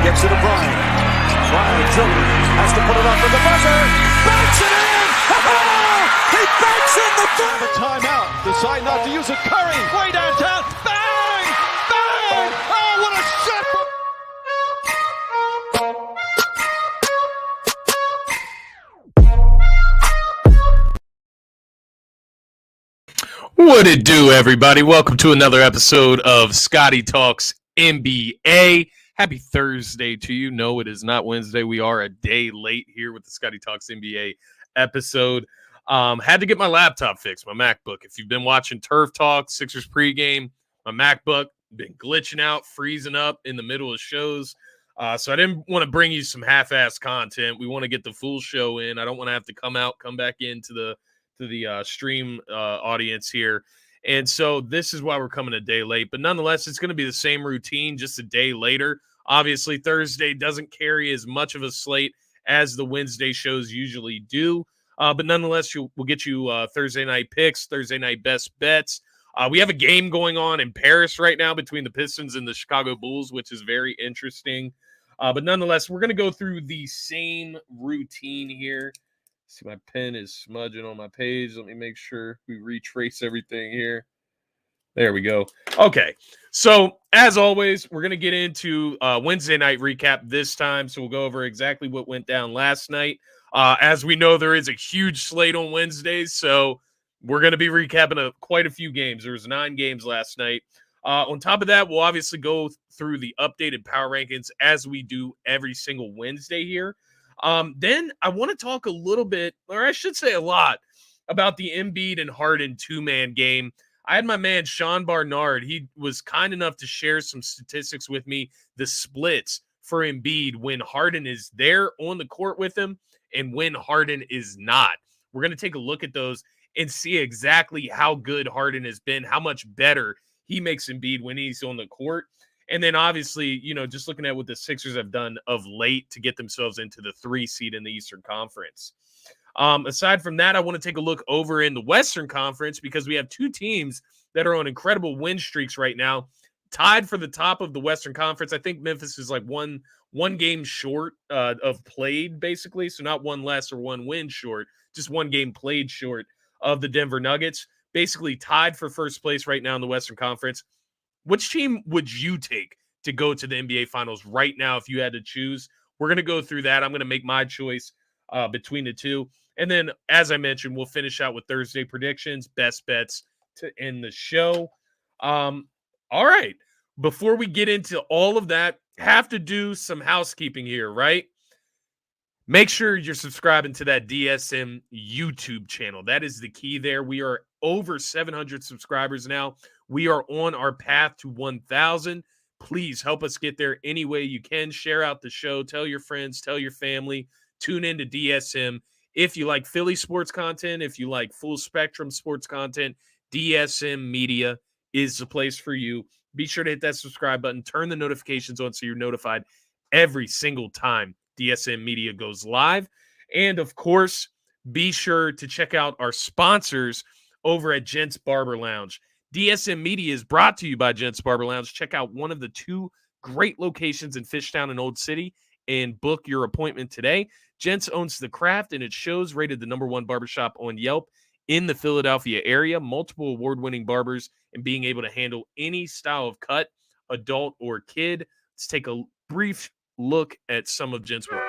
Gets it to Bryant. Bryant dribbling. Has to put it up for the buzzer. Banks it in! He banks in the third! A timeout. Decide not to use it. Curry. Way downtown. Bang! Bang! Oh, what a shot from... What it do, everybody? Welcome to another episode of Scotty Talks NBA. Happy Thursday to you. No, it is not Wednesday. We are a day late here with the Scotty Talks NBA episode. Had to get my laptop fixed, my MacBook. If you've been watching Turf Talk, Sixers pregame, my MacBook been glitching out, freezing up in the middle of shows. So I didn't want to bring you some half-ass content. We want to get the full show in. I don't want to have to come back into the stream audience here. And so this is why we're coming a day late. But nonetheless, it's going to be the same routine, just a day later. Obviously, Thursday doesn't carry as much of a slate as the Wednesday shows usually do. But nonetheless, we'll get you Thursday night picks, Thursday night best bets. We have a game going on in Paris right now between the Pistons and the Chicago Bulls, which is very interesting. But nonetheless, we're going to go through the same routine here. See, my pen is smudging on my page. Let me make sure we retrace everything here. There we go. Okay. So, as always, we're going to get into Wednesday night recap this time. So, we'll go over exactly what went down last night. As we know, there is a huge slate on Wednesdays. So, we're going to be recapping quite a few games. There was 9 games last night. On top of that, we'll obviously go through the updated power rankings as we do every single Wednesday here. Then I want to talk a little bit, or I should say a lot, about the Embiid and Harden two-man game. I had my man Sean Barnard. He was kind enough to share some statistics with me, the splits for Embiid when Harden is there on the court with him and when Harden is not. We're going to take a look at those and see exactly how good Harden has been, how much better he makes Embiid when he's on the court. And then obviously, just looking at what the Sixers have done of late to get themselves into the 3 seed in the Eastern Conference. Aside from that, I want to take a look over in the Western Conference because we have 2 teams that are on incredible win streaks right now, tied for the top of the Western Conference. I think Memphis is like one game short of played, basically. So not one less or one win short, just 1 game played short of the Denver Nuggets. Basically tied for first place right now in the Western Conference. Which team would you take to go to the NBA Finals right now if you had to choose? We're going to go through that. I'm going to make my choice between the 2. And then, as I mentioned, we'll finish out with Thursday predictions, best bets to end the show. All right. Before we get into all of that, have to do some housekeeping here, right? Make sure you're subscribing to that DSM YouTube channel. That is the key there. We are over 700 subscribers now. We are on our path to 1,000. Please help us get there any way you can. Share out the show. Tell your friends. Tell your family. Tune into DSM. If you like Philly sports content, if you like full spectrum sports content, DSM Media is the place for you. Be sure to hit that subscribe button. Turn the notifications on so you're notified every single time DSM Media goes live. And, of course, be sure to check out our sponsors over at Gents Barber Lounge. DSM Media is brought to you by Gents Barber Lounge. Check out one of the 2 great locations in Fishtown and Old City and book your appointment today. Gents owns the craft, and it shows, rated the #1 barbershop on Yelp in the Philadelphia area. Multiple award-winning barbers and being able to handle any style of cut, adult or kid. Let's take a brief look at some of Gents' work.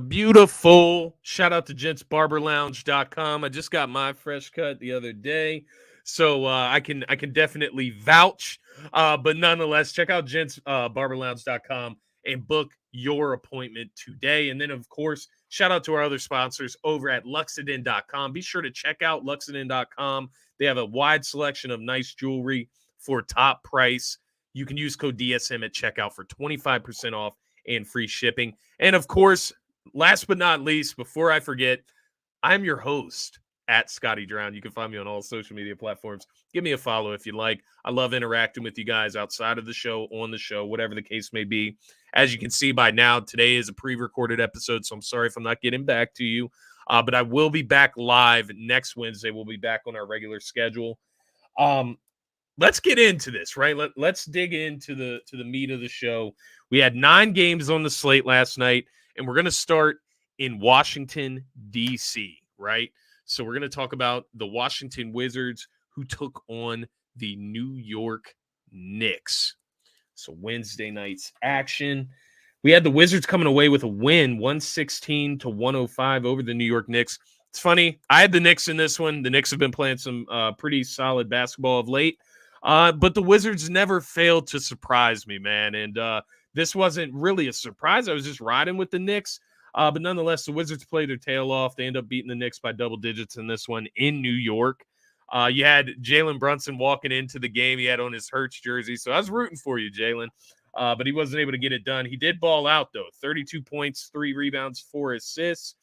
Beautiful. Shout out to gentsbarberlounge.com. I just got my fresh cut the other day, so I can definitely vouch. But nonetheless, check out gentsbarberlounge.com and book your appointment today. And then, of course, shout out to our other sponsors over at luxodin.com. Be sure to check out luxodin.com. They have a wide selection of nice jewelry for top price. You can use code DSM at checkout for 25% off and free shipping. And of course, last but not least, before I forget, I'm your host, at Scotty Drown. You can find me on all social media platforms. Give me a follow if you like. I love interacting with you guys outside of the show, on the show, whatever the case may be. As you can see by now, today is a pre-recorded episode, so I'm sorry if I'm not getting back to you. But I will be back live next Wednesday. We'll be back on our regular schedule. Let's get into this, right? Let's dig into the meat of the show. We had 9 games on the slate last night, and we're going to start in Washington, D.C., right? So we're going to talk about the Washington Wizards who took on the New York Knicks. So Wednesday night's action. We had the Wizards coming away with a win, 116-105 over the New York Knicks. It's funny. I had the Knicks in this one. The Knicks have been playing some pretty solid basketball of late. But the Wizards never failed to surprise me, man. And this wasn't really a surprise. I was just riding with the Knicks. But nonetheless, the Wizards played their tail off. They end up beating the Knicks by double digits in this one in New York. You had Jalen Brunson walking into the game. He had on his Hurts jersey. So I was rooting for you, Jalen. But he wasn't able to get it done. He did ball out, though. 32 points, 3 rebounds, 4 assists.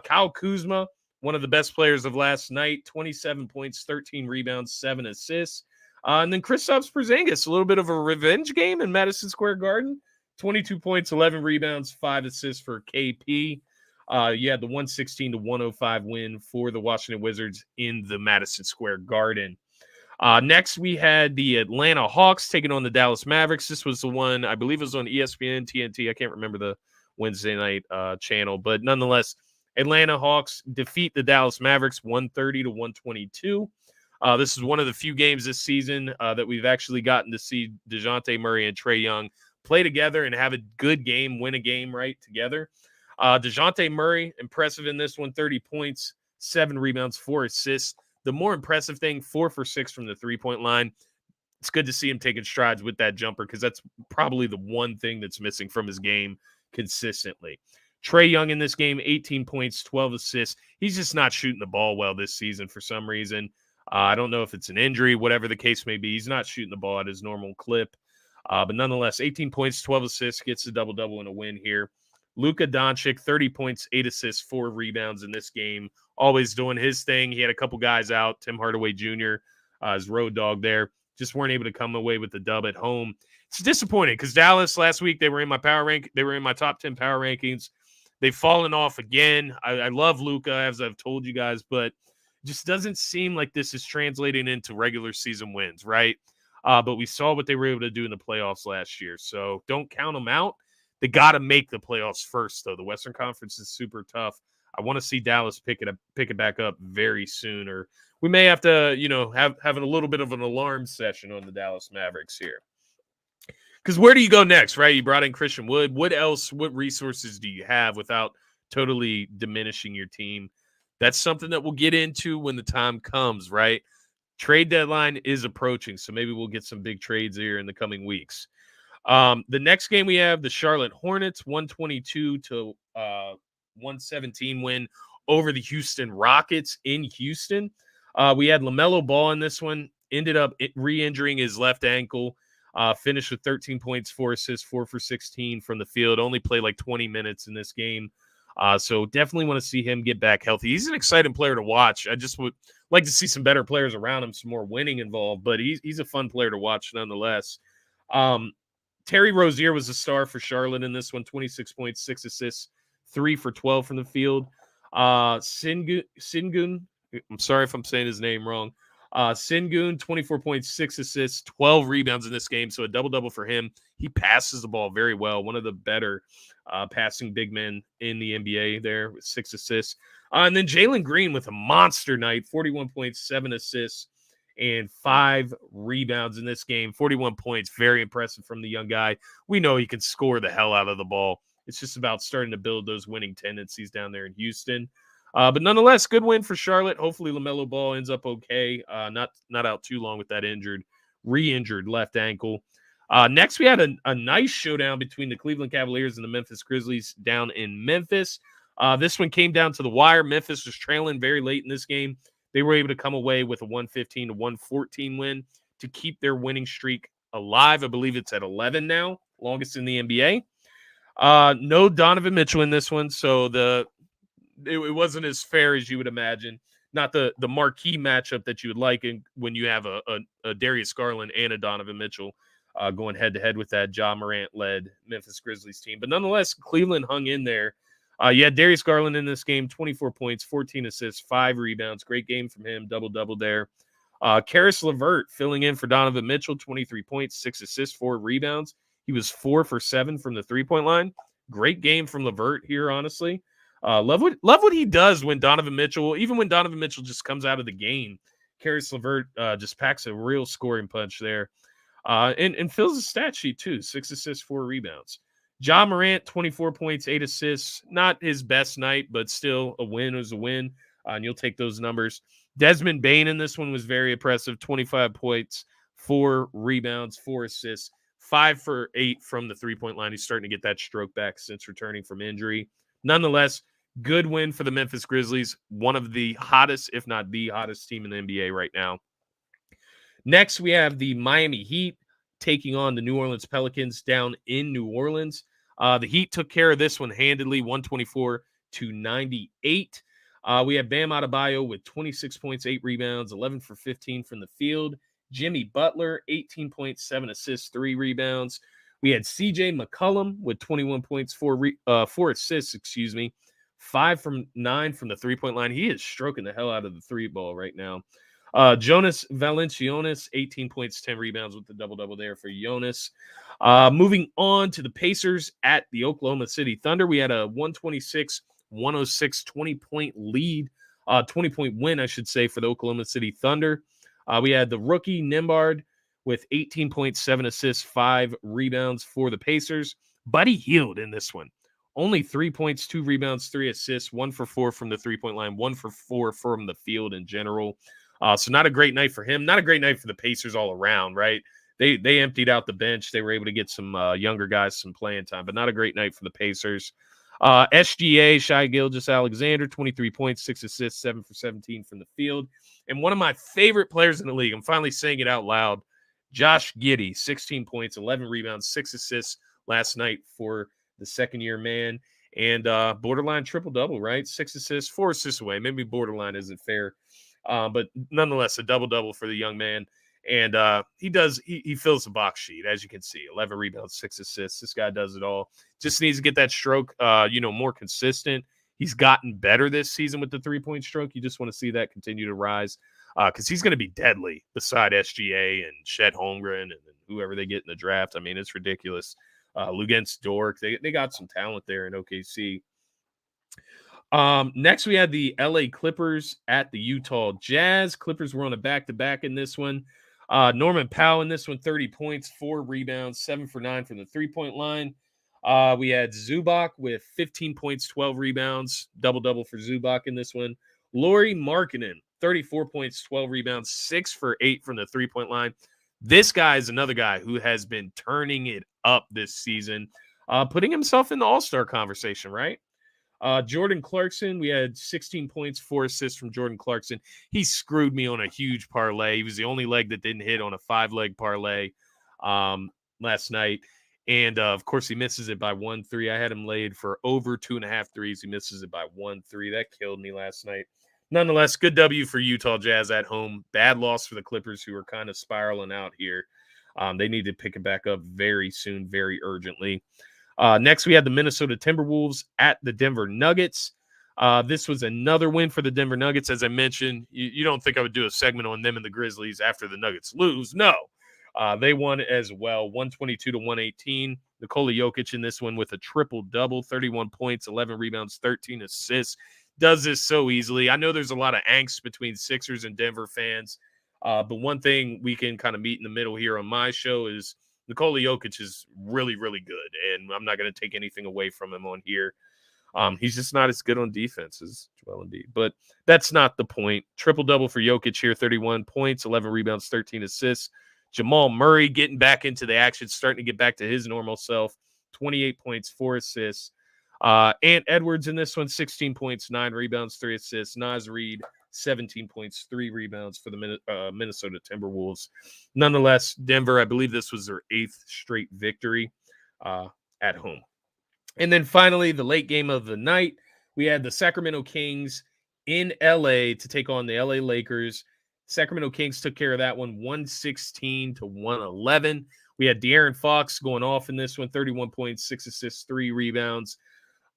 Kyle Kuzma, one of the best players of last night, 27 points, 13 rebounds, 7 assists. And then Kristaps Porzingis, a little bit of a revenge game in Madison Square Garden. 22 points, 11 rebounds, 5 assists for KP. You had the 116-105 win for the Washington Wizards in the Madison Square Garden. Next, we had the Atlanta Hawks taking on the Dallas Mavericks. This was the one, I believe it was on ESPN, TNT. I can't remember the Wednesday night channel. But nonetheless, Atlanta Hawks defeat the Dallas Mavericks 130-122. This is one of the few games this season that we've actually gotten to see DeJounte Murray and Trae Young play together and have a good game, win a game right together. DeJounte Murray, impressive in this one, 30 points, 7 rebounds, 4 assists. The more impressive thing, 4 for 6 from the three-point line. It's good to see him taking strides with that jumper because that's probably the one thing that's missing from his game consistently. Trae Young in this game, 18 points, 12 assists. He's just not shooting the ball well this season for some reason. I don't know if it's an injury, whatever the case may be. He's not shooting the ball at his normal clip. But nonetheless, 18 points, 12 assists, gets a double-double in a win here. Luka Doncic, 30 points, 8 assists, 4 rebounds in this game. Always doing his thing. He had a couple guys out. Tim Hardaway Jr., his road dog there. Just weren't able to come away with the dub at home. It's disappointing because Dallas last week, they were in my power rank. They were in my top 10 power rankings. They've fallen off again. I love Luka, as I've told you guys, but just doesn't seem like this is translating into regular season wins, right? But we saw what they were able to do in the playoffs last year. So don't count them out. They got to make the playoffs first, though. The Western Conference is super tough. I want to see Dallas pick it back up very soon, or we may have to, have a little bit of an alarm session on the Dallas Mavericks here. Because where do you go next, right? You brought in Christian Wood. What resources do you have without totally diminishing your team? That's something that we'll get into when the time comes, right? Trade deadline is approaching, so maybe we'll get some big trades here in the coming weeks. The next game we have the Charlotte Hornets, 122-117 win over the Houston Rockets in Houston. We had LaMelo Ball in this one, ended up re-injuring his left ankle, finished with 13 points, 4 assists, 4 for 16 from the field, only played like 20 minutes in this game. So definitely want to see him get back healthy. He's an exciting player to watch. I just would like to see some better players around him, some more winning involved, but he's a fun player to watch nonetheless. Terry Rozier was a star for Charlotte in this one, 26 points, 6 assists, 3 for 12 from the field. Sengun, I'm sorry if I'm saying his name wrong. Sengun, 24 points, 6 assists, 12 rebounds in this game, so a double-double for him. He passes the ball very well, one of the better passing big men in the NBA there with 6 assists. And then Jalen Green with a monster night, 41 points, 7 assists, and 5 rebounds in this game. 41 points, very impressive from the young guy. We know he can score the hell out of the ball. It's just about starting to build those winning tendencies down there in Houston. But nonetheless, good win for Charlotte. Hopefully LaMelo Ball ends up okay. Not out too long with that re-injured left ankle. Next, we had a nice showdown between the Cleveland Cavaliers and the Memphis Grizzlies down in Memphis. This one came down to the wire. Memphis was trailing very late in this game. They were able to come away with a 115-114 win to keep their winning streak alive. I believe it's at 11 now, longest in the NBA. No Donovan Mitchell in this one, so it wasn't as fair as you would imagine. not the marquee matchup that you would like when you have a Darius Garland and a Donovan Mitchell going head-to-head with that Ja Morant-led Memphis Grizzlies team. But nonetheless, Cleveland hung in there. You had Darius Garland in this game, 24 points, 14 assists, 5 rebounds. Great game from him, double-double there. Karis LeVert filling in for Donovan Mitchell, 23 points, 6 assists, 4 rebounds. He was 4 for 7 from the three-point line. Great game from LeVert here, honestly. Love what he does when Donovan Mitchell, even when Donovan Mitchell just comes out of the game, Karis LeVert just packs a real scoring punch there. And fills the stat sheet too, 6 assists, 4 rebounds. Ja Morant, 24 points, 8 assists. Not his best night, but still a win is a win, and you'll take those numbers. Desmond Bane in this one was very impressive, 25 points, 4 rebounds, 4 assists, 5 for 8 from the three-point line. He's starting to get that stroke back since returning from injury. Nonetheless, good win for the Memphis Grizzlies, one of the hottest, if not the hottest team in the NBA right now. Next, we have the Miami Heat taking on the New Orleans Pelicans down in New Orleans. The Heat took care of this one handedly, 124-98. We have Bam Adebayo with 26 points, 8 rebounds, 11 for 15 from the field. Jimmy Butler, 18 points, 7 assists, 3 rebounds. We had CJ McCollum with 21 points, 4 assists, 5 from 9 from the three-point line. He is stroking the hell out of the three ball right now. Jonas Valanciunas, 18 points, 10 rebounds with the double-double there for Jonas. Moving on to the Pacers at the Oklahoma City Thunder. We had a 126-106 20-point lead, 20-point win, I should say, for the Oklahoma City Thunder. We had the rookie Nembhard with 18 points, 7 assists, 5 rebounds for the Pacers. Buddy Hield in this one. Only 3 points, 2 rebounds, 3 assists, 1 for 4 from the three-point line, 1 for 4 from the field in general. So not a great night for him. Not a great night for the Pacers all around, right? They emptied out the bench. They were able to get some younger guys some playing time, but not a great night for the Pacers. SGA, Shai Gilgeous-Alexander, 23 points, 6 assists, 7 for 17 from the field. And one of my favorite players in the league, I'm finally saying it out loud, Josh Giddey, 16 points, 11 rebounds, 6 assists last night for the second-year man. And borderline triple-double, right? 6 assists, 4 assists away. Maybe borderline isn't fair. But nonetheless, a double-double for the young man. And he fills the box sheet, as you can see. 11 rebounds, 6 assists. This guy does it all. Just needs to get that stroke, more consistent. He's gotten better this season with the three-point stroke. You just want to see that continue to rise because he's going to be deadly beside SGA and Chet Holmgren and whoever they get in the draft. I mean, it's ridiculous. Luguentz Dort, they got some talent there in OKC. Next, we had the LA Clippers at the Utah Jazz. Clippers were on a back-to-back in this one. Norman Powell in this one, 30 points, 4 rebounds, 7 for 9 from the three-point line. We had Zubac with 15 points, 12 rebounds, double-double for Zubac in this one. Lauri Markkanen, 34 points, 12 rebounds, 6 for 8 from the three-point line. This guy is another guy who has been turning it up this season, putting himself in the all-star conversation, right? Jordan Clarkson, we had 16 points, 4 assists from Jordan Clarkson. He screwed me on a huge parlay. He was the only leg that didn't hit on a 5-leg parlay last night. And, of course, he misses it by 1-3. I had him laid for over 2.5 threes. He misses it by 1-3. That killed me last night. Nonetheless, good W for Utah Jazz at home. Bad loss for the Clippers, who are kind of spiraling out here. They need to pick it back up very soon, very urgently. Next, we had the Minnesota Timberwolves at the Denver Nuggets. This was another win for the Denver Nuggets. As I mentioned, you don't think I would do a segment on them and the Grizzlies after the Nuggets lose. No, they won as well, 122-118. Nikola Jokic in this one with a triple-double, 31 points, 11 rebounds, 13 assists. Does this so easily. I know there's a lot of angst between Sixers and Denver fans, but one thing we can kind of meet in the middle here on my show is Nikola Jokic is really, really good, and I'm not going to take anything away from him on here. He's just not as good on defense as Joel Embiid, but that's not the point. Triple-double for Jokic here, 31 points, 11 rebounds, 13 assists. Jamal Murray getting back into the action, starting to get back to his normal self, 28 points, 4 assists. Ant Edwards in this one, 16 points, 9 rebounds, 3 assists. Naz Reid, 17 points, 3 rebounds for the Minnesota Timberwolves. Nonetheless, Denver, I believe this was their 8th straight victory at home. And then finally, the late game of the night, we had the Sacramento Kings in LA to take on the LA Lakers. Sacramento Kings took care of that one 116-111. We had De'Aaron Fox going off in this one, 31 points, 6 assists, 3 rebounds.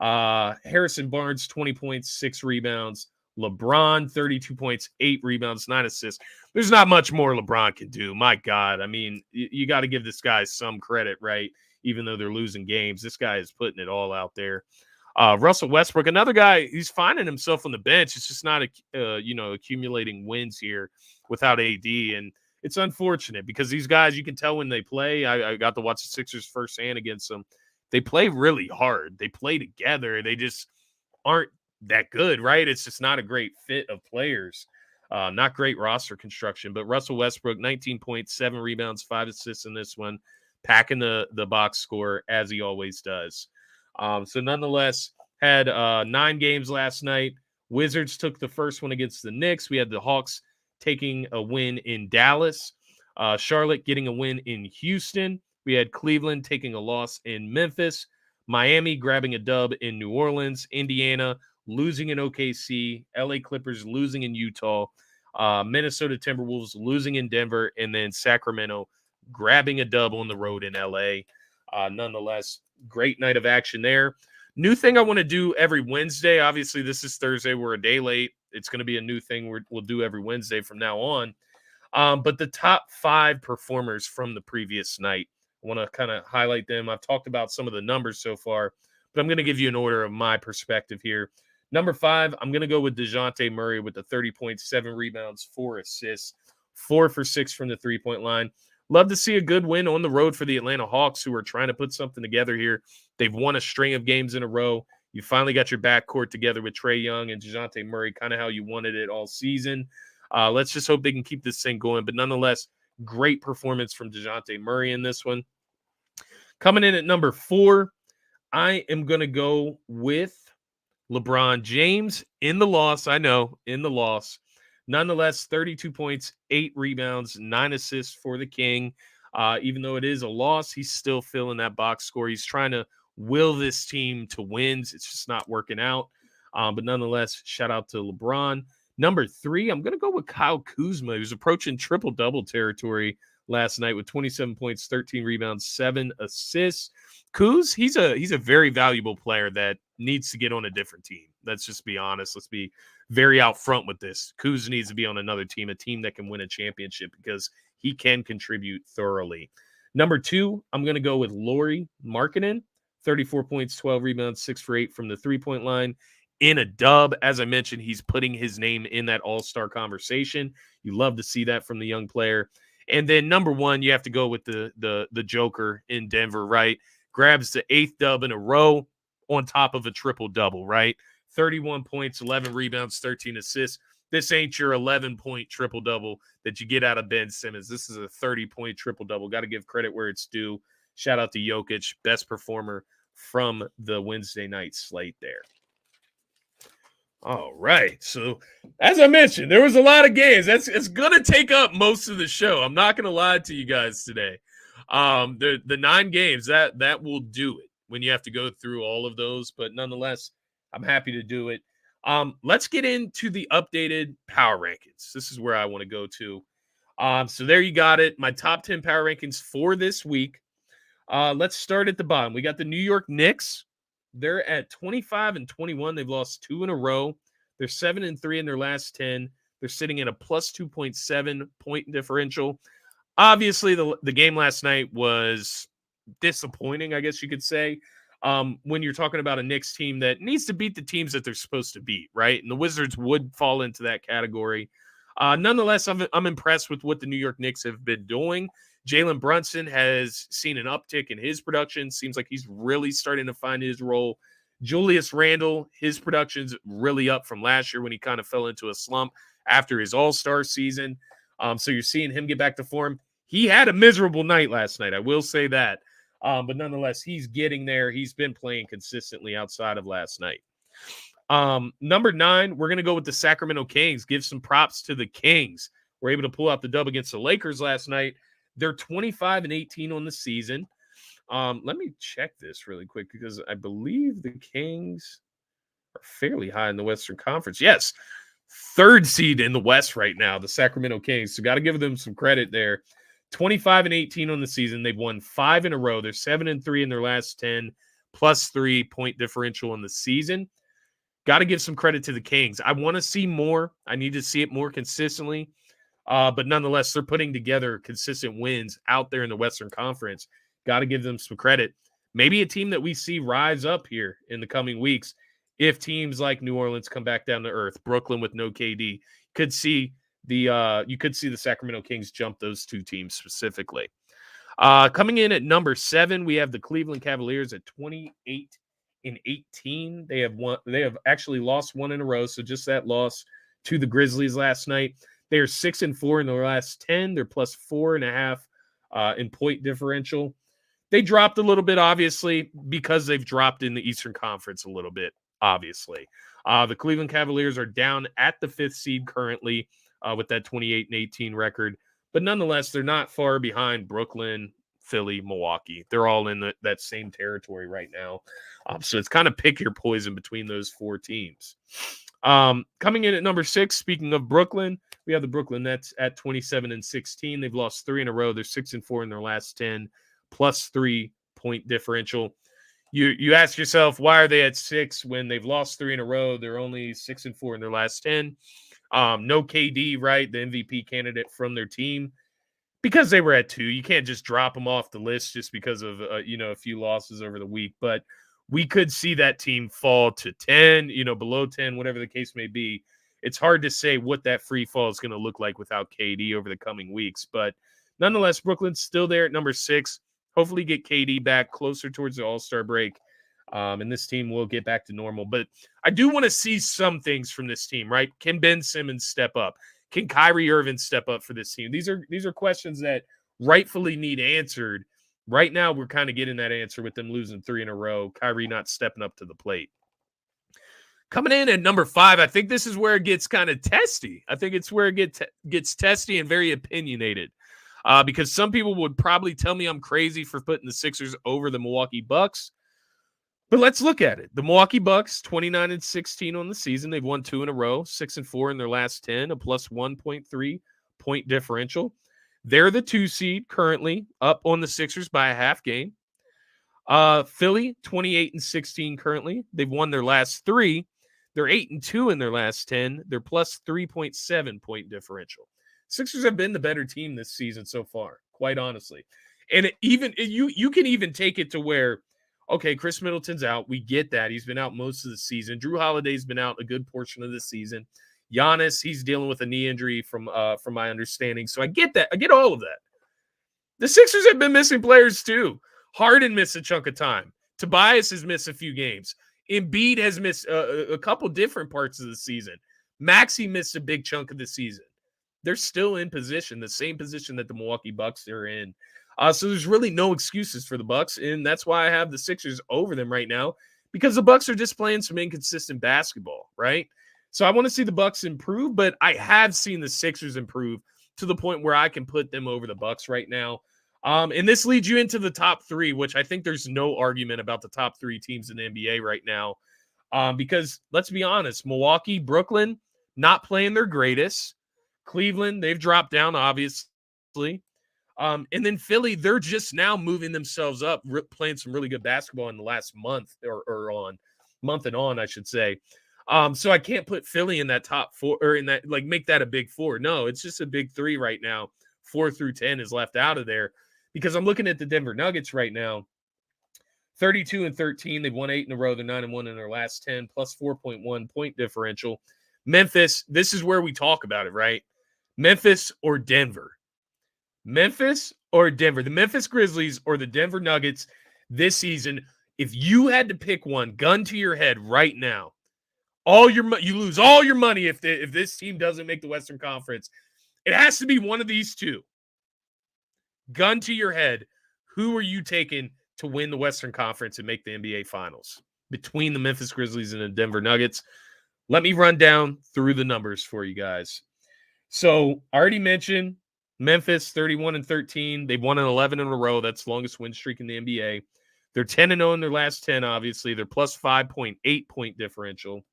Harrison Barnes, 20 points, 6 rebounds. LeBron, 32 points, 8 rebounds, 9 assists. There's not much more LeBron can do. My God. I mean, you got to give this guy some credit, right? Even though they're losing games, this guy is putting it all out there. Russell Westbrook, another guy, he's finding himself on the bench. It's just not, accumulating wins here without AD. And it's unfortunate because these guys, you can tell when they play. I got to watch the Sixers firsthand against them. They play really hard. They play together. They just aren't that good, right? It's just not a great fit of players. Not great roster construction. But Russell Westbrook, 19 points, 7 rebounds, 5 assists in this one, packing the box score as he always does. So nonetheless, had 9 games last night. Wizards took the first one against the Knicks. We had the Hawks taking a win in Dallas. Charlotte getting a win in Houston. We had Cleveland taking a loss in Memphis. Miami grabbing a dub in New Orleans. Indiana losing in OKC. LA Clippers losing in Utah. Minnesota Timberwolves losing in Denver. And then Sacramento grabbing a dub on the road in LA. Nonetheless, great night of action there. New thing I want to do every Wednesday. Obviously, this is Thursday. We're a day late. It's going to be a new thing we'll do every Wednesday from now on. But the top 5 performers from the previous night, I want to kind of highlight them. I've talked about some of the numbers so far, but I'm going to give you an order of my perspective here. Number 5, I'm going to go with DeJounte Murray with the 30 points, 7 rebounds, 4 assists, 4 for 6 from the three-point line. Love to see a good win on the road for the Atlanta Hawks, who are trying to put something together here. They've won a string of games in a row. You finally got your backcourt together with Trae Young and DeJounte Murray, kind of how you wanted it all season. Let's just hope they can keep this thing going. But nonetheless, great performance from DeJounte Murray in this one. Coming in at number 4, I am going to go with LeBron James in the loss. I know, in the loss. Nonetheless, 32 points, 8 rebounds, 9 assists for the King. Even though it is a loss, he's still filling that box score. He's trying to will this team to wins. It's just not working out. But nonetheless, shout out to LeBron. Number 3, I'm going to go with Kyle Kuzma, who's approaching triple-double territory last night with 27 points, 13 rebounds, 7 assists. Kuz, he's a very valuable player that needs to get on a different team. Let's just be honest. Let's be very out front with this. Kuz needs to be on another team, a team that can win a championship because he can contribute thoroughly. Number 2, I'm going to go with Lauri Markkanen, 34 points, 12 rebounds, 6 for 8 from the three-point line. In a dub, as I mentioned, he's putting his name in that all-star conversation. You love to see that from the young player. And then number 1, you have to go with the Joker in Denver, right? Grabs the 8th dub in a row on top of a triple-double, right? 31 points, 11 rebounds, 13 assists. This ain't your 11-point triple-double that you get out of Ben Simmons. This is a 30-point triple-double. Got to give credit where it's due. Shout out to Jokic, best performer from the Wednesday night slate there. All right. So, as I mentioned, there was a lot of games. It's going to take up most of the show. I'm not going to lie to you guys today. The 9 games, that will do it when you have to go through all of those. But nonetheless, I'm happy to do it. Let's get into the updated power rankings. This is where I want to go to. So there you got it. My top 10 power rankings for this week. Let's start at the bottom. We got the New York Knicks. They're at 25-21. They've lost 2 in a row. They're 7-3 in their last 10. They're sitting at a plus 2.7 point differential. Obviously, the game last night was disappointing, I guess you could say, when you're talking about a Knicks team that needs to beat the teams that they're supposed to beat, right? And the Wizards would fall into that category. Nonetheless, I'm impressed with what the New York Knicks have been doing. Jalen Brunson has seen an uptick in his production. Seems like he's really starting to find his role. Julius Randle, his production's really up from last year when he kind of fell into a slump after his all-star season. So you're seeing him get back to form. He had a miserable night last night, I will say that. But nonetheless, he's getting there. He's been playing consistently outside of last night. Number 9, we're going to go with the Sacramento Kings. Give some props to the Kings. We're able to pull out the dub against the Lakers last night. They're 25-18 on the season. Let me check this really quick because I believe the Kings are fairly high in the Western Conference. Yes, Third seed in the West right now, the Sacramento Kings. So got to give them some credit there. 25-18 on the season. They've won 5 in a row. They're 7-3 in their last 10, +3 point differential in the season. Got to give some credit to the Kings. I want to see more. I need to see it more consistently. But nonetheless, they're putting together consistent wins out there in the Western Conference. Got to give them some credit. Maybe a team that we see rise up here in the coming weeks if teams like New Orleans come back down to earth. Brooklyn with no KD. You could see the Sacramento Kings jump those two teams specifically. Coming in at number 7, we have the Cleveland Cavaliers at 28-18. They have actually lost 1 in a row, so just that loss to the Grizzlies last night. They are 6-4 in their last 10. They're +4.5 in point differential. They dropped a little bit, obviously, because they've dropped in the Eastern Conference a little bit, obviously. The Cleveland Cavaliers are down at the 5th seed currently with that 28-18 record. But nonetheless, they're not far behind Brooklyn, Philly, Milwaukee. They're all in that same territory right now. So it's kind of pick your poison between those 4 teams. Coming in at number 6, speaking of Brooklyn, we have the Brooklyn Nets at 27-16. They've lost 3 in a row. They're 6-4 in their last 10, +3 point differential. You ask yourself, why are they at 6 when they've lost 3 in a row? They're only 6-4 in their last 10. No KD, right? The MVP candidate from their team, because they were at 2. You can't just drop them off the list just because of a few losses over the week. But we could see that team fall to 10, below 10, whatever the case may be. It's hard to say what that free fall is going to look like without KD over the coming weeks. But nonetheless, Brooklyn's still there at number 6. Hopefully get KD back closer towards the All-Star break. And this team will get back to normal. But I do want to see some things from this team, right? Can Ben Simmons step up? Can Kyrie Irving step up for this team? These are questions that rightfully need answered. Right now, we're kind of getting that answer with them losing 3 in a row. Kyrie not stepping up to the plate. Coming in at number 5, I think this is where it gets kind of testy. I think it's where it gets testy and very opinionated. Because some people would probably tell me I'm crazy for putting the Sixers over the Milwaukee Bucks. But let's look at it. The Milwaukee Bucks, 29-16 on the season. They've won 2 in a row, 6-4 in their last 10, a +1.3 point differential. They're the 2 seed currently, up on the Sixers by a half game. Philly, 28-16 currently. They've won their last 3. They're 8-2 in their last 10. They're +3.7 point differential. Sixers have been the better team this season so far, quite honestly. And you can even take it to where, okay, Chris Middleton's out. We get that. He's been out most of the season. Drew Holiday's been out a good portion of the season. Giannis, he's dealing with a knee injury from my understanding. So I get that. I get all of that. The Sixers have been missing players too. Harden missed a chunk of time. Tobias has missed a few games. Embiid has missed a couple different parts of the season. Maxey missed a big chunk of the season. They're still in position, the same position that the Milwaukee Bucks are in. So there's really no excuses for the Bucks, and that's why I have the Sixers over them right now, because the Bucks are just playing some inconsistent basketball, right? So I want to see the Bucks improve, but I have seen the Sixers improve to the point where I can put them over the Bucks right now. And this leads you into the top 3, which I think there's no argument about the top 3 teams in the NBA right now. Because let's be honest, Milwaukee, Brooklyn, not playing their greatest. Cleveland, they've dropped down, obviously. And then Philly, they're just now moving themselves up, playing some really good basketball in the last month month and on, I should say. So I can't put Philly in that top 4 or in that, make that a big 4. No, it's just a big 3 right now. 4 through 10 is left out of there because I'm looking at the Denver Nuggets right now. 32-13. They've won 8 in a row. They're 9-1 in their last 10, +4.1 point differential. Memphis, this is where we talk about it, right? Memphis or Denver? Memphis or Denver? The Memphis Grizzlies or the Denver Nuggets this season, if you had to pick one, gun to your head right now, you lose all your money if this team doesn't make the Western Conference. It has to be one of these 2. Gun to your head, who are you taking to win the Western Conference and make the NBA Finals between the Memphis Grizzlies and the Denver Nuggets? Let me run down through the numbers for you guys. So I already mentioned Memphis, 31-13. They've won an 11 in a row. That's the longest win streak in the NBA. They're 10-0 in their last 10, obviously. They're +5.8 point differential.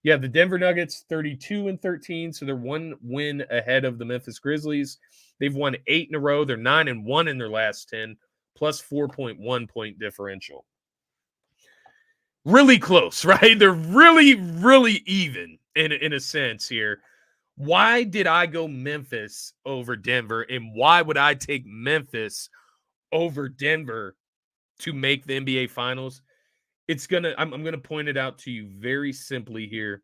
You have the Denver Nuggets 32-13, so they're 1 win ahead of the Memphis Grizzlies. They've won 8 in a row. They're 9-1 in their last 10, plus 4.1 point differential. Really close, right? They're really, really even in a sense here. Why did I go Memphis over Denver, and why would I take Memphis over Denver to make the NBA Finals? I'm gonna point it out to you very simply here.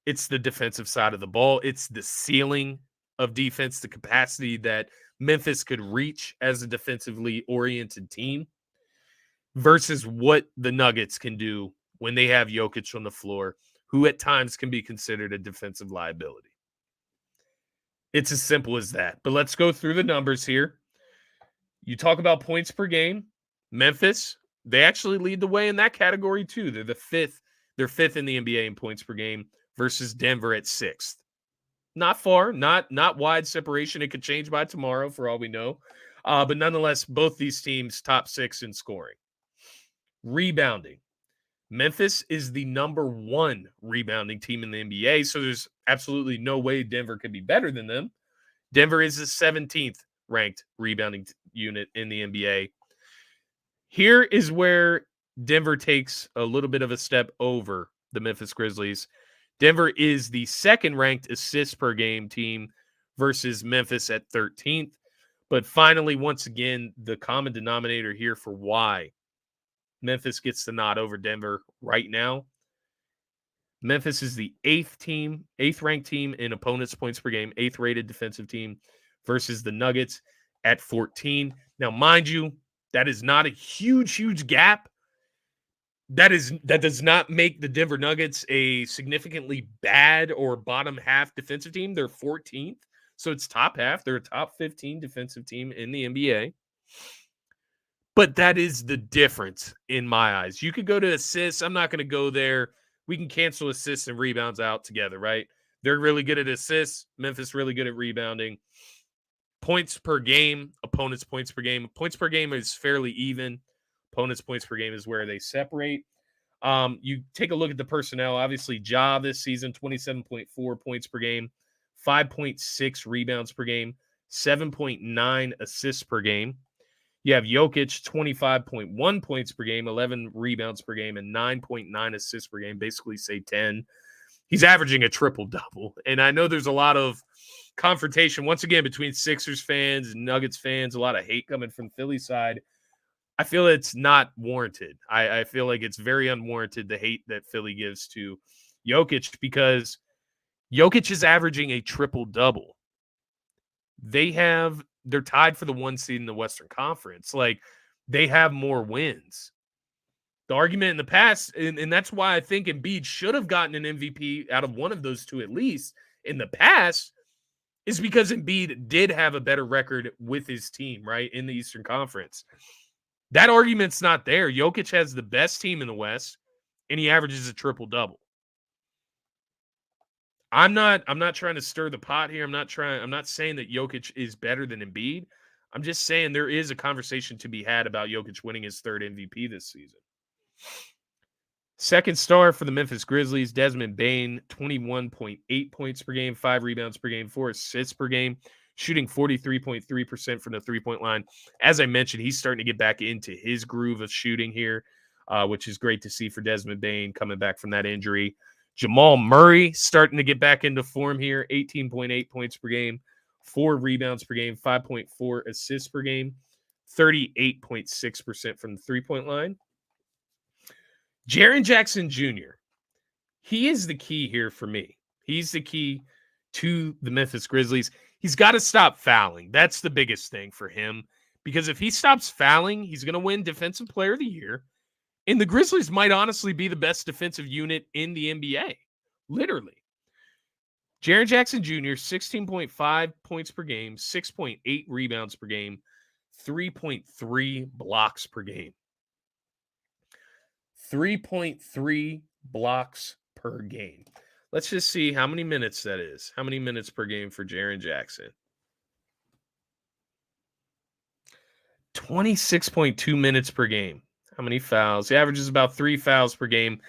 It's the defensive side of the ball. It's the ceiling of defense, the capacity that Memphis could reach as a defensively oriented team versus what the Nuggets can do when they have Jokic on the floor, who at times can be considered a defensive liability. It's as simple as that. But let's go through the numbers here. You talk about points per game. Memphis, they actually lead the way in that category too. They're fifth in the NBA in points per game versus Denver at 6th. Not far, not wide separation. It could change by tomorrow for all we know. But nonetheless, both these teams top 6 in scoring. Rebounding. Memphis is the number 1 rebounding team in the NBA, so there's absolutely no way Denver could be better than them. Denver is the 17th ranked rebounding unit in the NBA. Here is where Denver takes a little bit of a step over the Memphis Grizzlies. Denver is the 2nd ranked assists per game team versus Memphis at 13th. But finally, once again, the common denominator here for why Memphis gets the nod over Denver right now. Memphis is the 8th ranked team in opponents' points per game, 8th rated defensive team versus the Nuggets at 14. Now, mind you, that is not a huge gap. That does not make the Denver Nuggets a significantly bad or bottom half defensive team. They're 14th, so it's top half. They're a top 15 defensive team in the NBA. But that is the difference in my eyes. You could go to assists. I'm not going to go there. We can cancel assists and rebounds out together, right? They're really good at assists. Memphis really good at rebounding. Points per game, opponents' points per game. Points per game is fairly even. Opponents' points per game is where they separate. You take a look at the personnel. Obviously, Ja this season, 27.4 points per game, 5.6 rebounds per game, 7.9 assists per game. You have Jokic, 25.1 points per game, 11 rebounds per game, and 9.9 assists per game, basically say 10. He's averaging a triple-double. And I know there's a lot of confrontation, once again, between Sixers fans and Nuggets fans, a lot of hate coming from Philly side. I feel it's not warranted. I feel like it's very unwarranted, the hate that Philly gives to Jokic, because Jokic is averaging a triple-double. They're tied for the 1 seed in the Western Conference. Like, they have more wins. The argument in the past, and that's why I think Embiid should have gotten an MVP out of one of those two at least in the past, is because Embiid did have a better record with his team, right, in the Eastern Conference. That argument's not there. Jokic has the best team in the West, and he averages a triple-double. I'm not trying to stir the pot here. I'm not saying that Jokic is better than Embiid. I'm just saying there is a conversation to be had about Jokic winning his 3rd MVP this season. Second star for the Memphis Grizzlies, Desmond Bane, 21.8 points per game, 5 rebounds per game, 4 assists per game, shooting 43.3% from the three-point line. As I mentioned, he's starting to get back into his groove of shooting here, which is great to see for Desmond Bane coming back from that injury. Jamal Murray starting to get back into form here, 18.8 points per game, 4 rebounds per game, 5.4 assists per game, 38.6% from the three-point line. Jaren Jackson Jr., he is the key here for me. He's the key to the Memphis Grizzlies. He's got to stop fouling. That's the biggest thing for him, because if he stops fouling, he's going to win Defensive Player of the Year. And the Grizzlies might honestly be the best defensive unit in the NBA. Literally. Jaren Jackson Jr., 16.5 points per game, 6.8 rebounds per game, 3.3 blocks per game. 3.3 blocks per game. Let's just see how many minutes that is. How many minutes per game for Jaren Jackson? 26.2 minutes per game. How many fouls? He averages about 3 fouls per game.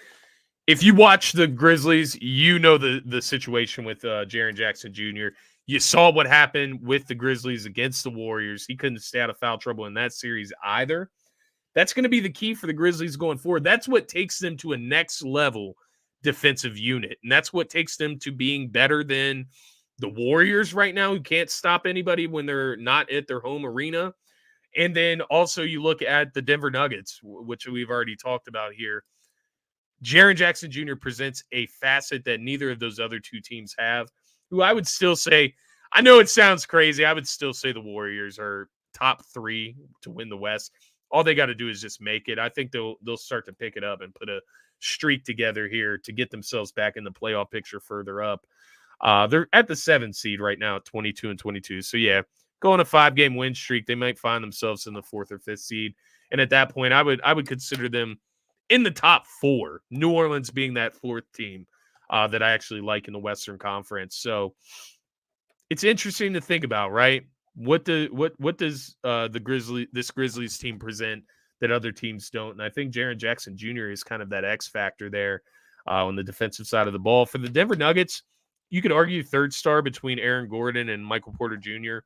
if you watch the Grizzlies, you know the situation with Jaren Jackson Jr. You saw what happened with the Grizzlies against the Warriors. He couldn't stay out of foul trouble in that series either. That's going to be the key for the Grizzlies going forward. That's what takes them to a next level defensive unit. And that's what takes them to being better than the Warriors right now, who can't stop anybody when they're not at their home arena. And then also you look at the Denver Nuggets, which we've already talked about here. Jaren Jackson Jr. presents a facet that neither of those other two teams have, who I would still say, I know it sounds crazy, I would still say the Warriors are top 3 to win the West. All they got to do is just make it. I think they'll start to pick it up and put a streak together here to get themselves back in the playoff picture further up. They're at the 7th seed right now at 22-22. So, yeah, going a 5-game win streak, they might find themselves in the 4th or 5th seed. And at that point, I would consider them in the top 4, New Orleans being that 4th team that I actually like in the Western Conference. So it's interesting to think about, right? What does this Grizzlies team present that other teams don't? And I think Jaren Jackson Jr. is kind of that X factor there on the defensive side of the ball. For the Denver Nuggets, you could argue third star between Aaron Gordon and Michael Porter Jr.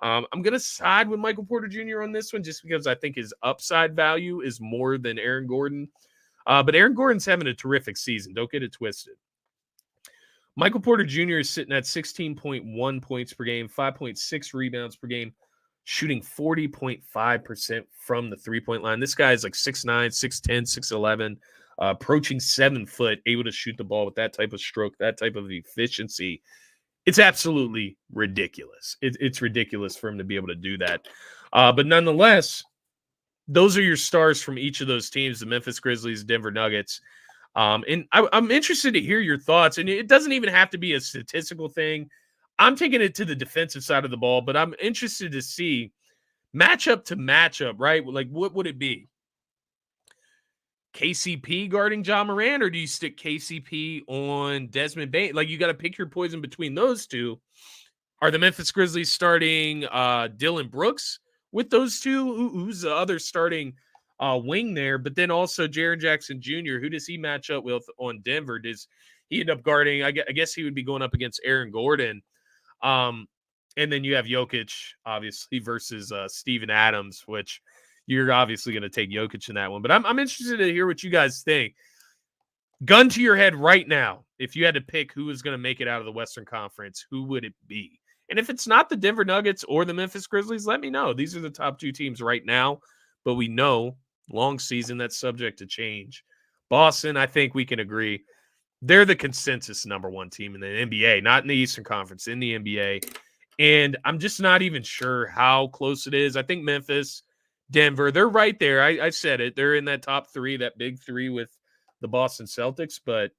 I'm going to side with Michael Porter Jr. on this one just because I think his upside value is more than Aaron Gordon. But Aaron Gordon's having a terrific season. Don't get it twisted. Michael Porter Jr. is sitting at 16.1 points per game, 5.6 rebounds per game, shooting 40.5% from the three-point line. This guy is like 6'9", 6'10", 6'11", approaching 7 foot, able to shoot the ball with that type of stroke, that type of efficiency. It's absolutely ridiculous. It's ridiculous for him to be able to do that. But nonetheless, those are your stars from each of those teams, the Memphis Grizzlies, Denver Nuggets. And I'm interested to hear your thoughts. And it doesn't even have to be a statistical thing. I'm taking it to the defensive side of the ball, but I'm interested to see matchup to matchup, right? Like, what would it be? KCP guarding John Moran, or do you stick KCP on Desmond Bane? Like, you got to pick your poison between those two. Are the Memphis Grizzlies starting Dylan Brooks with those two? Who's the other starting wing there? But then also Jaren Jackson Jr., who does he match up with on Denver? Does he end up guarding? I guess he would be going up against Aaron Gordon. And then you have Jokic, obviously, versus Steven Adams, which you're obviously going to take Jokic in that one. But I'm interested to hear what you guys think. Gun to your head right now, if you had to pick who is going to make it out of the Western Conference, who would it be? And if it's not the Denver Nuggets or the Memphis Grizzlies, let me know. These are the top 2 teams right now. But we know, long season, that's subject to change. Boston, I think we can agree, they're the consensus number 1 team in the NBA, not in the Eastern Conference, in the NBA. And I'm just not even sure how close it is. I think Memphis, Denver, they're right there. I said it. They're in that top 3, that big 3 with the Boston Celtics, but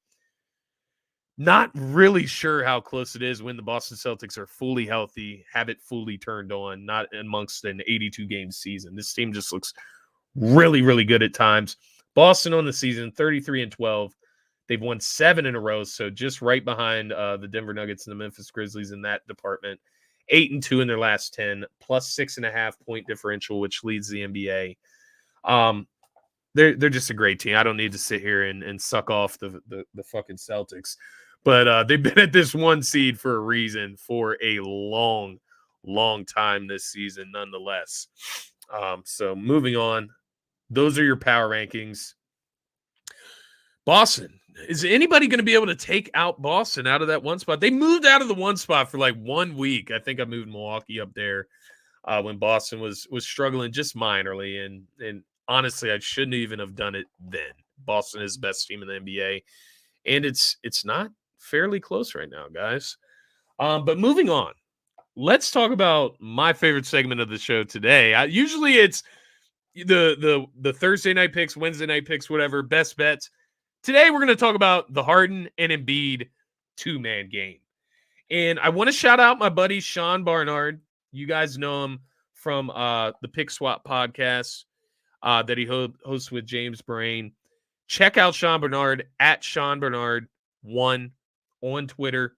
not really sure how close it is when the Boston Celtics are fully healthy, have it fully turned on, not amongst an 82-game season. This team just looks really, really good at times. Boston on the season, 33-12. They've won 7 in a row, so just right behind the Denver Nuggets and the Memphis Grizzlies in that department. 8-2 in their last 10, plus 6.5 point differential, which leads the NBA. They're just a great team. I don't need to sit here and suck off the fucking Celtics. But they've been at this 1 seed for a reason for a long, long time this season, nonetheless. So moving on, those are your power rankings. Boston. Is anybody going to be able to take out Boston out of that 1 spot? They moved out of the 1 spot for like 1 week. I think I moved Milwaukee up there when Boston was struggling just minorly. And honestly, I shouldn't even have done it then. Boston is the best team in the NBA. And it's not fairly close right now, guys. But moving on, let's talk about my favorite segment of the show today. Usually it's the Thursday night picks, Wednesday night picks, whatever, best bets. Today we're going to talk about the Harden and Embiid 2-man game. And I want to shout out my buddy Sean Barnard. You guys know him from the Pick Swap podcast that he hosts with James Brain. Check out Sean Barnard at Sean Barnard 1 on Twitter.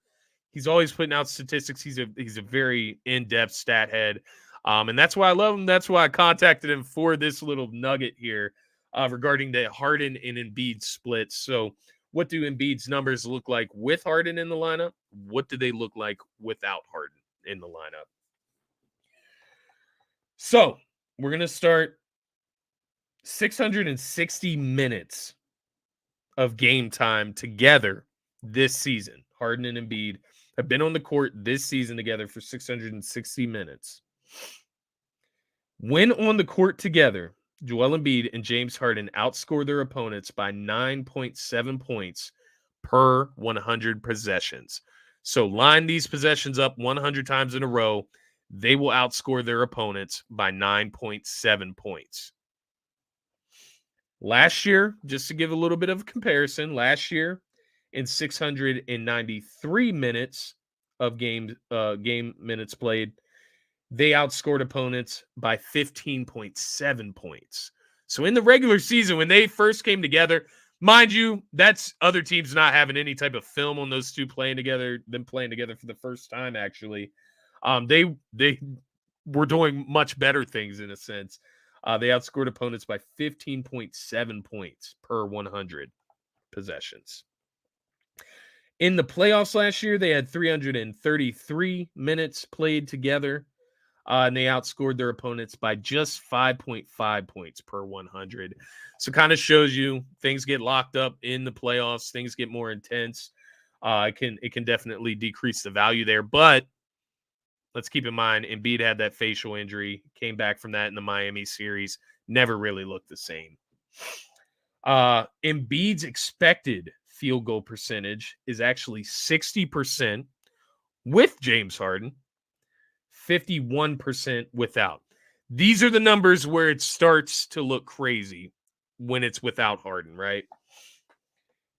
He's always putting out statistics. He's a very in-depth stat head. And that's why I love him. That's why I contacted him for this little nugget here regarding the Harden and Embiid splits. So what do Embiid's numbers look like with Harden in the lineup? What do they look like without Harden in the lineup? So we're going to start 660 minutes of game time together this season. Harden and Embiid have been on the court this season together for 660 minutes. When on the court together, Joel Embiid and James Harden outscore their opponents by 9.7 points per 100 possessions. So line these possessions up 100 times in a row. They will outscore their opponents by 9.7 points. Last year, just to give a little bit of a comparison, last year in 693 minutes of game minutes played, they outscored opponents by 15.7 points. So in the regular season, when they first came together, mind you, that's other teams not having any type of film on those two playing together, them playing together for the first time, actually. They were doing much better things in a sense. They outscored opponents by 15.7 points per 100 possessions. In the playoffs last year, they had 333 minutes played together, and they outscored their opponents by just 5.5 points per 100. So kind of shows you things get locked up in the playoffs, things get more intense. It can definitely decrease the value there, but let's keep in mind, Embiid had that facial injury, came back from that in the Miami series, never really looked the same. Embiid's expected field goal percentage is actually 60% with James Harden, 51% without. These are the numbers where it starts to look crazy when it's without Harden, right?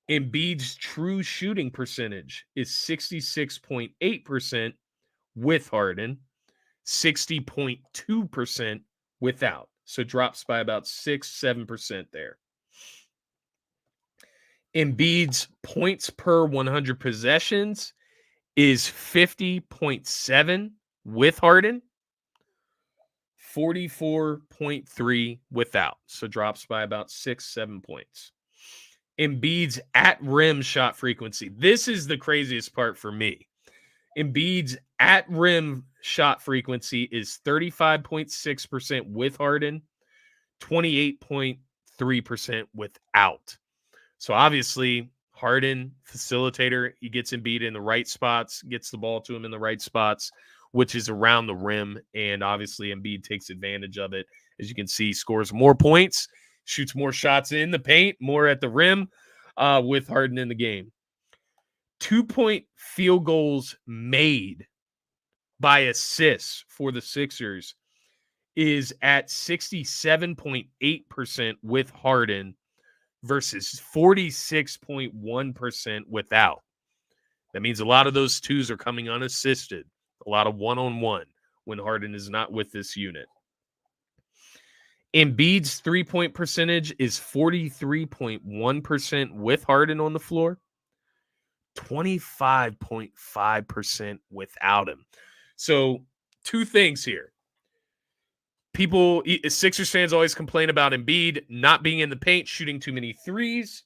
Embiid's true shooting percentage is 66.8% with Harden, 60.2% without. So drops by about 6-7% there. Embiid's points per 100 possessions is 50.7 with Harden, 44.3 without. So drops by about 6-7 points. Embiid's at rim shot frequency. This is the craziest part for me. Embiid's at rim shot frequency is 35.6% with Harden, 28.3% without. So obviously, Harden, facilitator, he gets Embiid in the right spots, gets the ball to him in the right spots, which is around the rim. And obviously, Embiid takes advantage of it. As you can see, scores more points, shoots more shots in the paint, more at the rim with Harden in the game. 2-point field goals made by assists for the Sixers is at 67.8% with Harden versus 46.1% without. That means a lot of those twos are coming unassisted, a lot of one-on-one when Harden is not with this unit. Embiid's three-point percentage is 43.1% with Harden on the floor, 25.5% without him. So two things here. Sixers fans always complain about Embiid not being in the paint, shooting too many threes.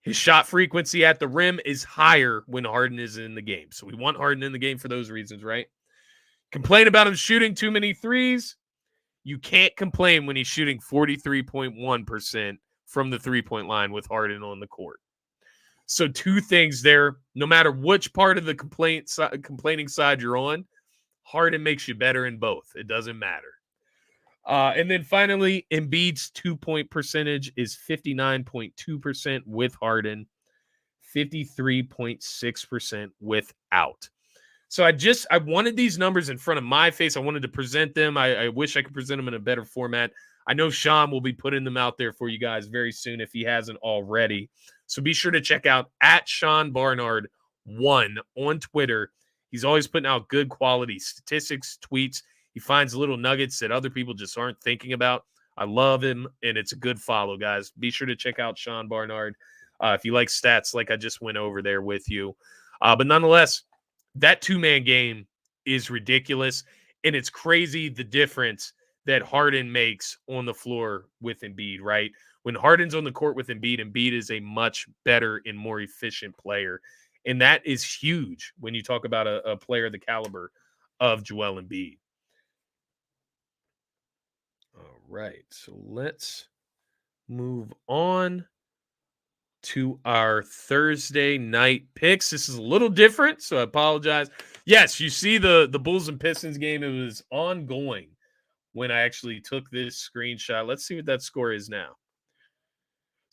His shot frequency at the rim is higher when Harden is in the game. So we want Harden in the game for those reasons, right? Complain about him shooting too many threes. You can't complain when he's shooting 43.1% from the three-point line with Harden on the court. So two things there. No matter which part of the complaining side you're on, Harden makes you better in both. It doesn't matter. And then finally, Embiid's 2-point percentage is 59.2% with Harden, 53.6% without. So I wanted these numbers in front of my face. I wanted to present them. I wish I could present them in a better format. I know Sean will be putting them out there for you guys very soon if he hasn't already. So be sure to check out at Sean Barnard1 on Twitter. He's always putting out good quality statistics, tweets. He finds little nuggets that other people just aren't thinking about. I love him, and it's a good follow, guys. Be sure to check out Sean Barnard if you like stats like I just went over there with you. But nonetheless, that two-man game is ridiculous, and it's crazy the difference that Harden makes on the floor with Embiid, right? When Harden's on the court with Embiid, Embiid is a much better and more efficient player. And that is huge when you talk about a player of the caliber of Joel Embiid. All right, so let's move on to our Thursday night picks. This is a little different, so I apologize. Yes, you see the Bulls and Pistons game. It was ongoing when I actually took this screenshot. Let's see what that score is now.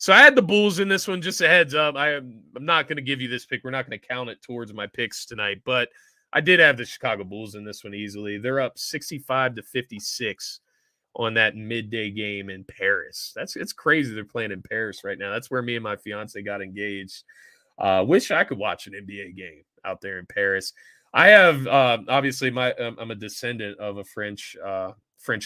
So I had the Bulls in this one, just a heads up. I'm not going to give you this pick. We're not going to count it towards my picks tonight, but I did have the Chicago Bulls in this one easily. They're up 65-56 on that midday game in Paris. It's crazy they're playing in Paris right now. That's where me and my fiance got engaged. Wish I could watch an NBA game out there in Paris. I have obviously I'm a descendant of a French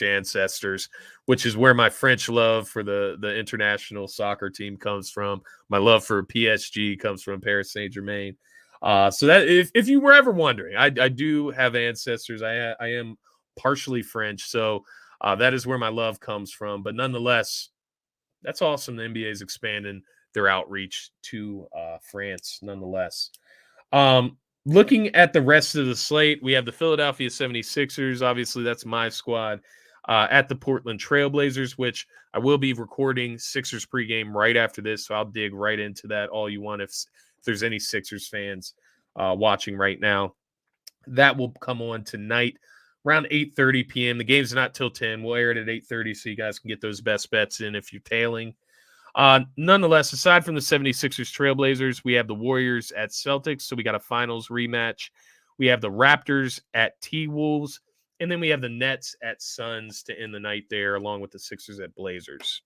ancestors, which is where my French love for the international soccer team comes from. My love for PSG comes from Paris Saint-Germain. So that if you were ever wondering, I do have ancestors. I am partially French, so that is where my love comes from. But nonetheless, that's awesome. The NBA is expanding their outreach to France nonetheless. Looking at the rest of the slate, we have the Philadelphia 76ers. Obviously, that's my squad. At the Portland Trailblazers, which I will be recording Sixers pregame right after this, so I'll dig right into that all you want if there's any Sixers fans watching right now. That will come on tonight around 8:30 p.m. The game's not till 10. We'll air it at 8:30 so you guys can get those best bets in if you're tailing. Nonetheless, aside from the 76ers Trailblazers, we have the Warriors at Celtics, so we got a finals rematch. We have the Raptors at T-Wolves, and then we have the Nets at Suns to end the night there, along with the Sixers at Blazers.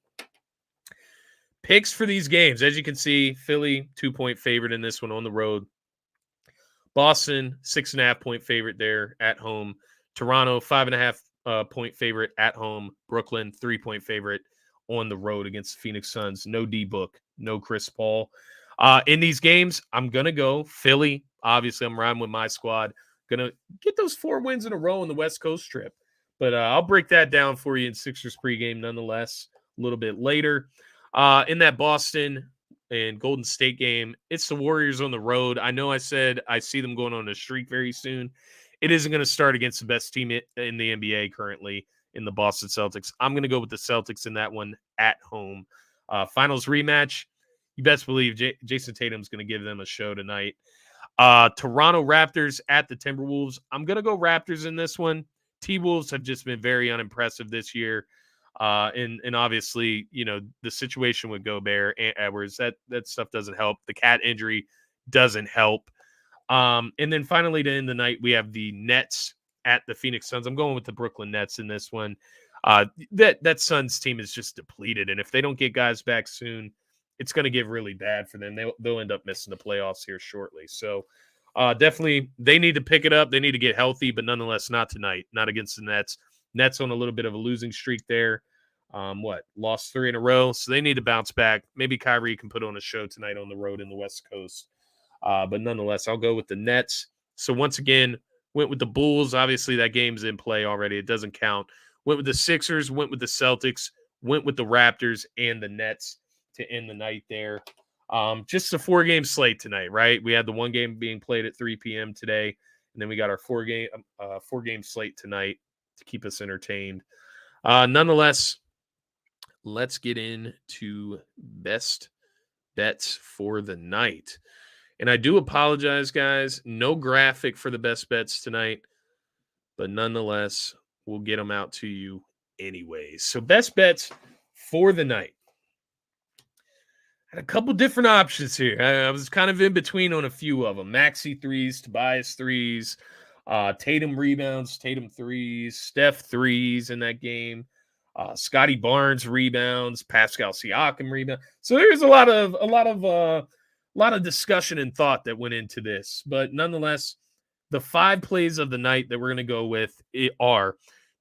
Picks for these games, as you can see, Philly 2-point favorite in this one on the road. Boston 6.5-point favorite there at home. Toronto 5.5 point favorite at home. Brooklyn 3-point favorite on the road against the Phoenix Suns. No D-Book, no Chris Paul. In these games, I'm going to go Philly. Obviously, I'm riding with my squad. Going to get those 4 wins in a row in the West Coast trip. But I'll break that down for you in Sixers pregame nonetheless a little bit later. In that Boston and Golden State game, it's the Warriors on the road. I know I said I see them going on a streak very soon. It isn't going to start against the best team in the NBA currently in the Boston Celtics. I'm going to go with the Celtics in that one at home. Finals rematch. You best believe Jason Tatum's going to give them a show tonight. Toronto Raptors at the Timberwolves. I'm going to go Raptors in this one. T-Wolves have just been very unimpressive this year. And obviously, you know, the situation with Gobert and Edwards, that stuff doesn't help. The cat injury doesn't help. And then finally to end the night, we have the Nets at the Phoenix Suns. I'm going with the Brooklyn Nets in this one. That Suns team is just depleted. And if they don't get guys back soon, it's going to get really bad for them. They'll end up missing the playoffs here shortly. So definitely they need to pick it up. They need to get healthy, but nonetheless, not tonight, not against the Nets. Nets on a little bit of a losing streak there. Lost 3 in a row. So they need to bounce back. Maybe Kyrie can put on a show tonight on the road in the West Coast. But nonetheless, I'll go with the Nets. So once again, went with the Bulls. Obviously, that game's in play already. It doesn't count. Went with the Sixers, went with the Celtics, went with the Raptors and the Nets to end the night there. Just a 4-game slate tonight, right? We had the 1 game being played at 3 p.m. today, and then we got our 4-game slate tonight to keep us entertained. Nonetheless, let's get into best bets for the night. And I do apologize, guys. No graphic for the best bets tonight, but nonetheless, we'll get them out to you anyways. So best bets for the night. Had a couple different options here. I was kind of in between on a few of them. Maxey threes, Tobias threes, Tatum rebounds, Tatum threes, Steph threes in that game. Scotty Barnes rebounds, Pascal Siakam rebound. So there's a lot of discussion and thought that went into this. But nonetheless, the 5 plays of the night that we're going to go with are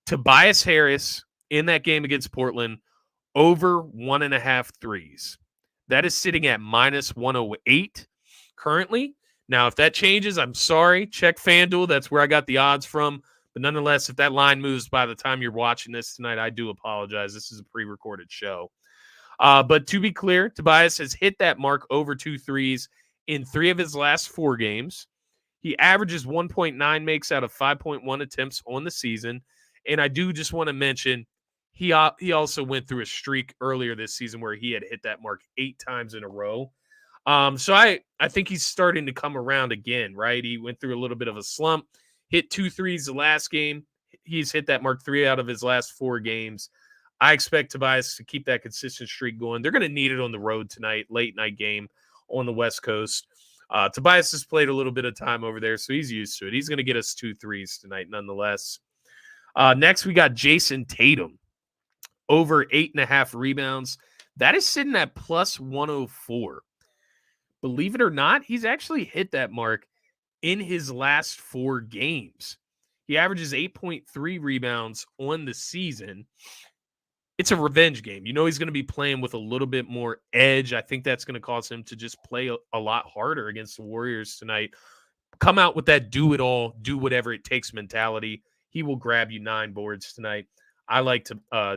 Tobias Harris in that game against Portland over 1.5 threes. That is sitting at minus 108 currently. Now, if that changes, I'm sorry. Check FanDuel. That's where I got the odds from. But nonetheless, if that line moves by the time you're watching this tonight, I do apologize. This is a pre-recorded show. But to be clear, Tobias has hit that mark over 2 threes in 3 of his last 4 games. He averages 1.9 makes out of 5.1 attempts on the season. And I do just want to mention he also went through a streak earlier this season where he had hit that mark 8 times in a row. So I think he's starting to come around again, right? He went through a little bit of a slump, hit 2 threes the last game. He's hit that mark 3 out of his last 4 games. I expect Tobias to keep that consistent streak going. They're going to need it on the road tonight, late night game on the West Coast. Tobias has played a little bit of time over there, so he's used to it. He's going to get us 2 threes tonight, nonetheless. Next, we got Jason Tatum, over 8.5 rebounds. That is sitting at plus 104. Believe it or not, he's actually hit that mark in his last 4 games. He averages 8.3 rebounds on the season. It's a revenge game. You know he's going to be playing with a little bit more edge. I think that's going to cause him to just play a lot harder against the Warriors tonight. Come out with that do it all, do whatever it takes mentality. He will grab you 9 boards tonight. I like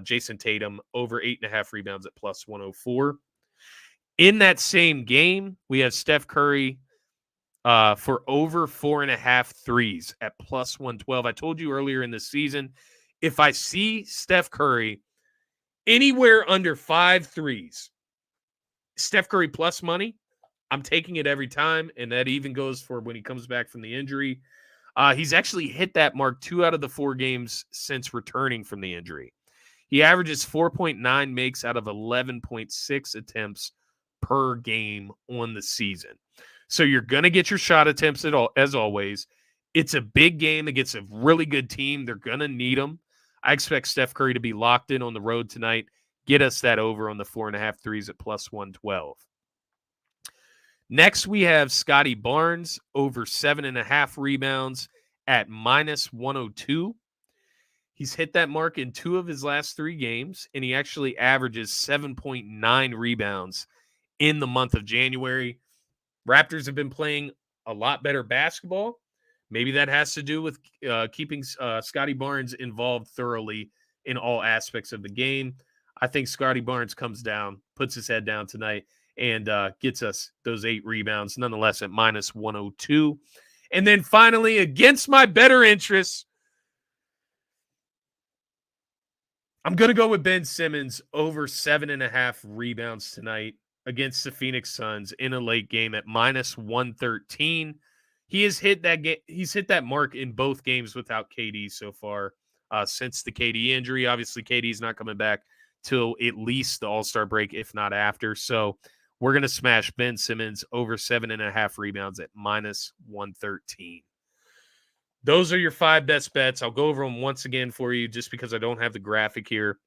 Jason Tatum over 8.5 rebounds at plus 104. In that same game, we have Steph Curry for over 4.5 threes at plus 112. I told you earlier in the season, if I see Steph Curry anywhere under 5 threes, Steph Curry plus money, I'm taking it every time, and that even goes for when he comes back from the injury. He's actually hit that mark 2 out of the 4 games since returning from the injury. He averages 4.9 makes out of 11.6 attempts per game on the season. So you're going to get your shot attempts as always. It's a big game against a really good team. They're going to need them. I expect Steph Curry to be locked in on the road tonight. Get us that over on the 4.5 threes at plus 112. Next, we have Scotty Barnes over 7.5 rebounds at minus 102. He's hit that mark in 2 of his last 3 games, and he actually averages 7.9 rebounds in the month of January. Raptors have been playing a lot better basketball. Maybe that has to do with keeping Scotty Barnes involved thoroughly in all aspects of the game. I think Scotty Barnes comes down, puts his head down tonight, and gets us those 8 rebounds, nonetheless, at minus 102. And then finally, against my better interests, I'm going to go with Ben Simmons over 7.5 rebounds tonight against the Phoenix Suns in a late game at minus 113. He has hit that he's hit that mark in both games without KD so far since the KD injury. Obviously, KD's not coming back till at least the All-Star break, if not after. So we're going to smash Ben Simmons over 7.5 rebounds at minus 113. Those are your 5 best bets. I'll go over them once again for you just because I don't have the graphic here.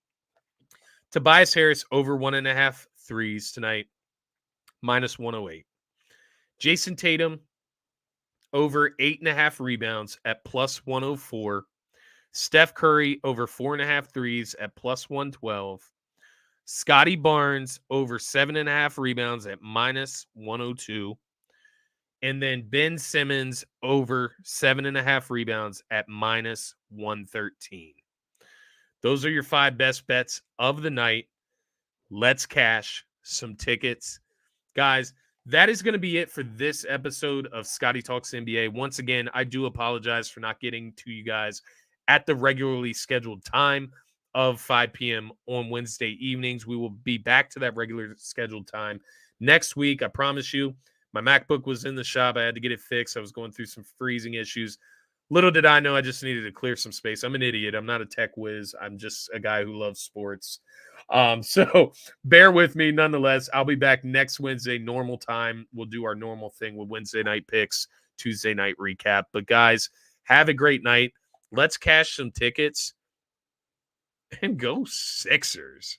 Tobias Harris over 1.5 threes tonight, minus 108. Jason Tatum over 8.5 rebounds at plus 104. Steph Curry over 4.5 threes at plus 112. Scotty Barnes over 7.5 rebounds at minus 102. And then Ben Simmons over 7.5 rebounds at minus 113. Those are your 5 best bets of the night. Let's cash some tickets. Guys, that is going to be it for this episode of Scotty Talks NBA. Once again, I do apologize for not getting to you guys at the regularly scheduled time of 5 p.m. on Wednesday evenings. We will be back to that regular scheduled time next week. I promise you. My MacBook was in the shop. I had to get it fixed. I was going through some freezing issues. Little did I know I just needed to clear some space. I'm an idiot. I'm not a tech whiz. I'm just a guy who loves sports. So bear with me nonetheless. I'll be back next Wednesday, normal time. We'll do our normal thing with Wednesday night picks, Tuesday night recap. But guys, have a great night. Let's cash some tickets and go Sixers.